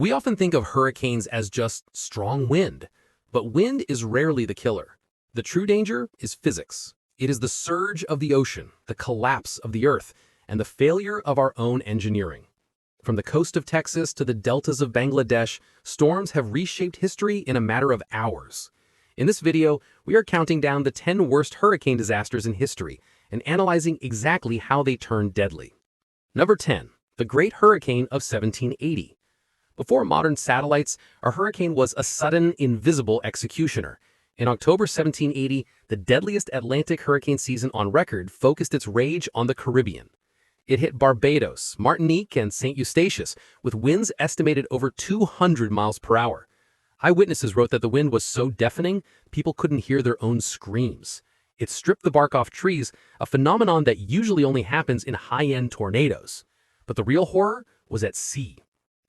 We often think of hurricanes as just strong wind, but wind is rarely the killer. The true danger is physics. It is the surge of the ocean, the collapse of the earth, and the failure of our own engineering. From the coast of Texas to the deltas of Bangladesh, storms have reshaped history in a matter of hours. In this video, we are counting down the 10 worst hurricane disasters in history and analyzing exactly how they turned deadly. Number 10. The Great Hurricane of 1780. Before modern satellites, a hurricane was a sudden, invisible executioner. In October 1780, the deadliest Atlantic hurricane season on record focused its rage on the Caribbean. It hit Barbados, Martinique, and St. Eustatius, with winds estimated over 200 miles per hour. Eyewitnesses wrote that the wind was so deafening, people couldn't hear their own screams. It stripped the bark off trees, a phenomenon that usually only happens in high-end tornadoes. But the real horror was at sea.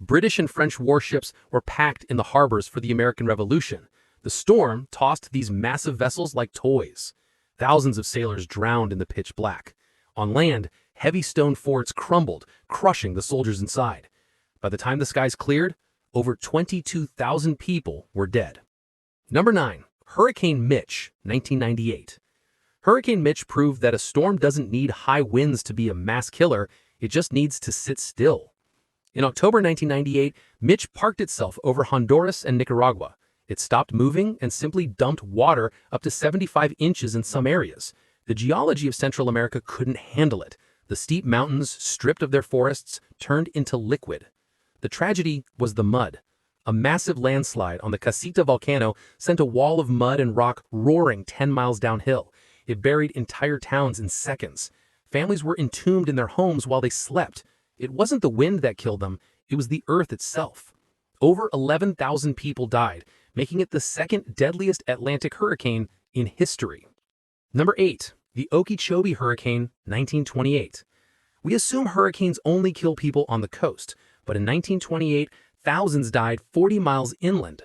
British and French warships were packed in the harbors for the American Revolution. The storm tossed these massive vessels like toys. Thousands of sailors drowned in the pitch black. On land, heavy stone forts crumbled, crushing the soldiers inside. By the time the skies cleared, over 22,000 people were dead. Number 9. Hurricane Mitch, 1998. Hurricane Mitch proved that a storm doesn't need high winds to be a mass killer, it just needs to sit still. In October 1998, Mitch parked itself over Honduras and Nicaragua. It stopped moving and simply dumped water up to 75 inches in some areas. The geology of Central America couldn't handle it. The steep mountains, stripped of their forests, turned into liquid. The tragedy was the mud. A massive landslide on the Casita volcano sent a wall of mud and rock roaring 10 miles downhill. It buried entire towns in seconds. Families were entombed in their homes while they slept. It wasn't the wind that killed them, it was the earth itself. Over 11,000 people died, making it the second deadliest Atlantic hurricane in history. Number 8. The Okeechobee Hurricane, 1928. We assume hurricanes only kill people on the coast, but in 1928, thousands died 40 miles inland.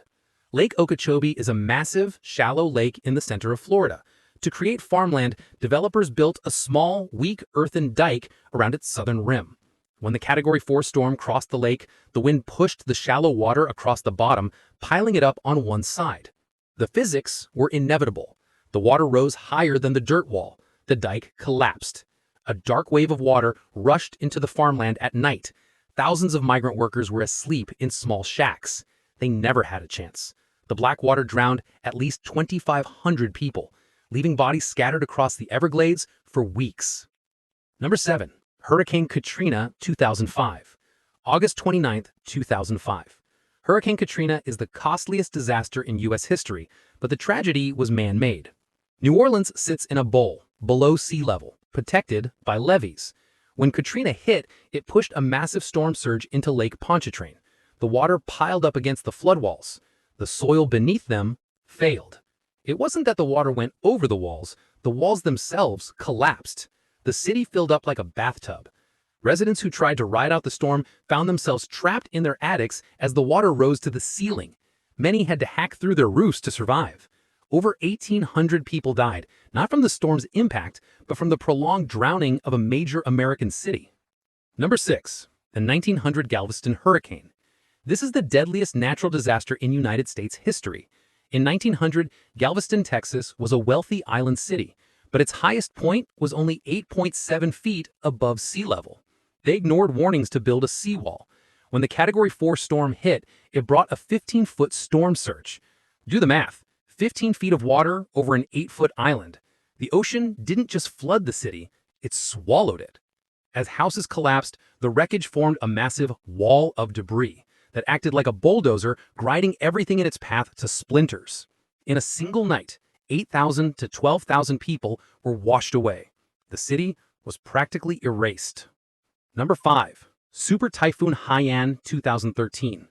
Lake Okeechobee is a massive, shallow lake in the center of Florida. To create farmland, developers built a small, weak earthen dike around its southern rim. When the Category 4 storm crossed the lake, the wind pushed the shallow water across the bottom, piling it up on one side. The physics were inevitable. The water rose higher than the dirt wall. The dike collapsed. A dark wave of water rushed into the farmland at night. Thousands of migrant workers were asleep in small shacks. They never had a chance. The black water drowned at least 2,500 people, leaving bodies scattered across the Everglades for weeks. Number 7. Hurricane Katrina, 2005. August 29, 2005. Hurricane Katrina is the costliest disaster in U.S. history, but the tragedy was man-made. New Orleans sits in a bowl, below sea level, protected by levees. When Katrina hit, it pushed a massive storm surge into Lake Pontchartrain. The water piled up against the floodwalls. The soil beneath them failed. It wasn't that the water went over the walls themselves collapsed. The city filled up like a bathtub. Residents who tried to ride out the storm found themselves trapped in their attics as the water rose to the ceiling. Many had to hack through their roofs to survive. Over 1,800 people died, not from the storm's impact, but from the prolonged drowning of a major American city. Number 6. The 1900 Galveston Hurricane. This is the deadliest natural disaster in United States history. In 1900, Galveston, Texas was a wealthy island city, but its highest point was only 8.7 feet above sea level. They ignored warnings to build a seawall. When the Category 4 storm hit, it brought a 15-foot storm surge. Do the math. 15 feet of water over an 8-foot island. The ocean didn't just flood the city, it swallowed it. As houses collapsed, the wreckage formed a massive wall of debris that acted like a bulldozer, grinding everything in its path to splinters. In a single night, 8,000 to 12,000 people were washed away. The city was practically erased. Number 5. Super Typhoon Haiyan, 2013.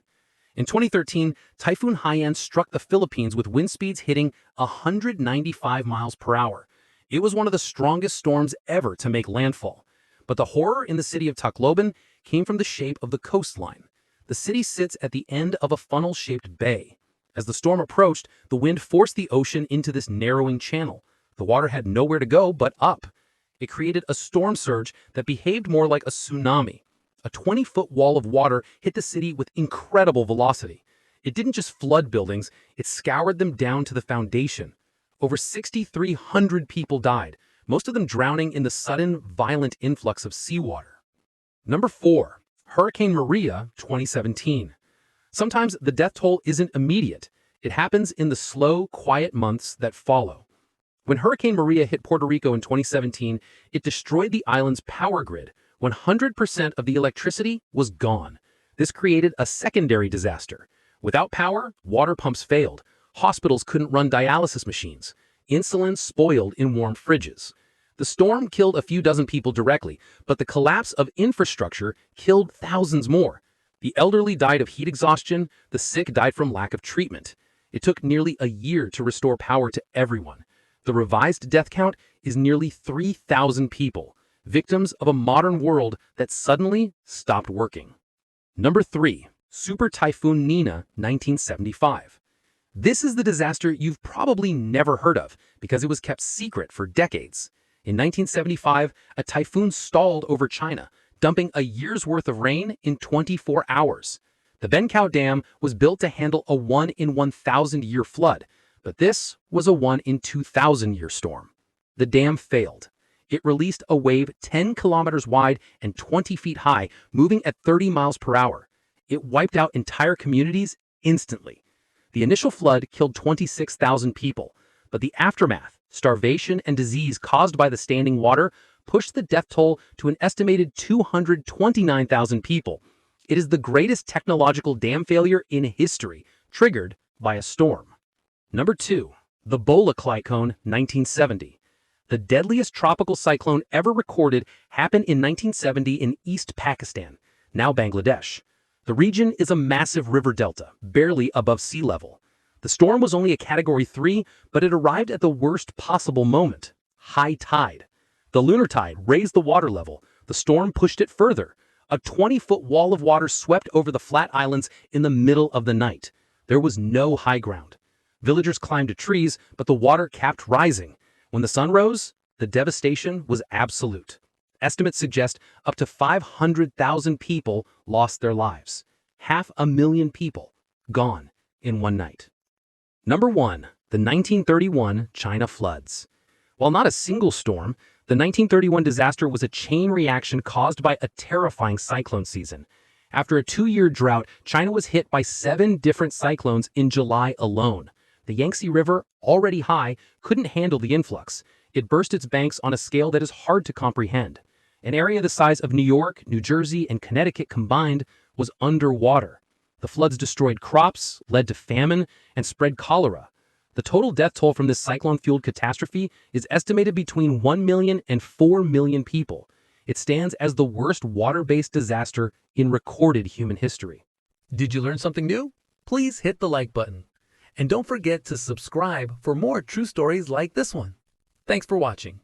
In 2013, Typhoon Haiyan struck the Philippines with wind speeds hitting 195 miles per hour. It was one of the strongest storms ever to make landfall. But the horror in the city of Tacloban came from the shape of the coastline. The city sits at the end of a funnel-shaped bay. As the storm approached, the wind forced the ocean into this narrowing channel. The water had nowhere to go but up. It created a storm surge that behaved more like a tsunami. A 20-foot wall of water hit the city with incredible velocity. It didn't just flood buildings, it scoured them down to the foundation. Over 6,300 people died, most of them drowning in the sudden, violent influx of seawater. Number 4. Hurricane Maria, 2017. Sometimes the death toll isn't immediate. It happens in the slow, quiet months that follow. When Hurricane Maria hit Puerto Rico in 2017, it destroyed the island's power grid. 100% of the electricity was gone. This created a secondary disaster. Without power, water pumps failed. Hospitals couldn't run dialysis machines. Insulin spoiled in warm fridges. The storm killed a few dozen people directly, but the collapse of infrastructure killed thousands more. The elderly died of heat exhaustion, the sick died from lack of treatment. It took nearly a year to restore power to everyone. The revised death count is nearly 3,000 people, victims of a modern world that suddenly stopped working. Number 3. Super Typhoon Nina, 1975. This is the disaster you've probably never heard of because it was kept secret for decades. In 1975, a typhoon stalled over China, dumping a year's worth of rain in 24 hours. The Bencao Dam was built to handle a 1-in-1,000-year flood, but this was a 1-in-2,000-year storm. The dam failed. It released a wave 10 kilometers wide and 20 feet high, moving at 30 miles per hour. It wiped out entire communities instantly. The initial flood killed 26,000 people, but the aftermath, starvation and disease caused by the standing water, pushed the death toll to an estimated 229,000 people. It is the greatest technological dam failure in history, triggered by a storm. Number 2. The Bhola Cyclone, 1970. The deadliest tropical cyclone ever recorded happened in 1970 in East Pakistan, now Bangladesh. The region is a massive river delta, barely above sea level. The storm was only a Category 3, but it arrived at the worst possible moment: high tide. The lunar tide raised the water level. The storm pushed it further. A 20-foot wall of water swept over the flat islands in the middle of the night. There was no high ground. Villagers climbed to trees, but the water kept rising. When the sun rose, the devastation was absolute. Estimates suggest up to 500,000 people lost their lives. 500,000 people gone in one night. Number 1. The 1931 China floods. While not a single storm, the 1931 disaster was a chain reaction caused by a terrifying cyclone season. After a 2-year drought, China was hit by 7 different cyclones in July alone. The Yangtze River, already high, couldn't handle the influx. It burst its banks on a scale that is hard to comprehend. An area the size of New York, New Jersey, and Connecticut combined was underwater. The floods destroyed crops, led to famine, and spread cholera. The total death toll from this cyclone-fueled catastrophe is estimated between 1 million and 4 million people. It stands as the worst water-based disaster in recorded human history. Did you learn something new? Please hit the like button. And don't forget to subscribe for more true stories like this one. Thanks for watching.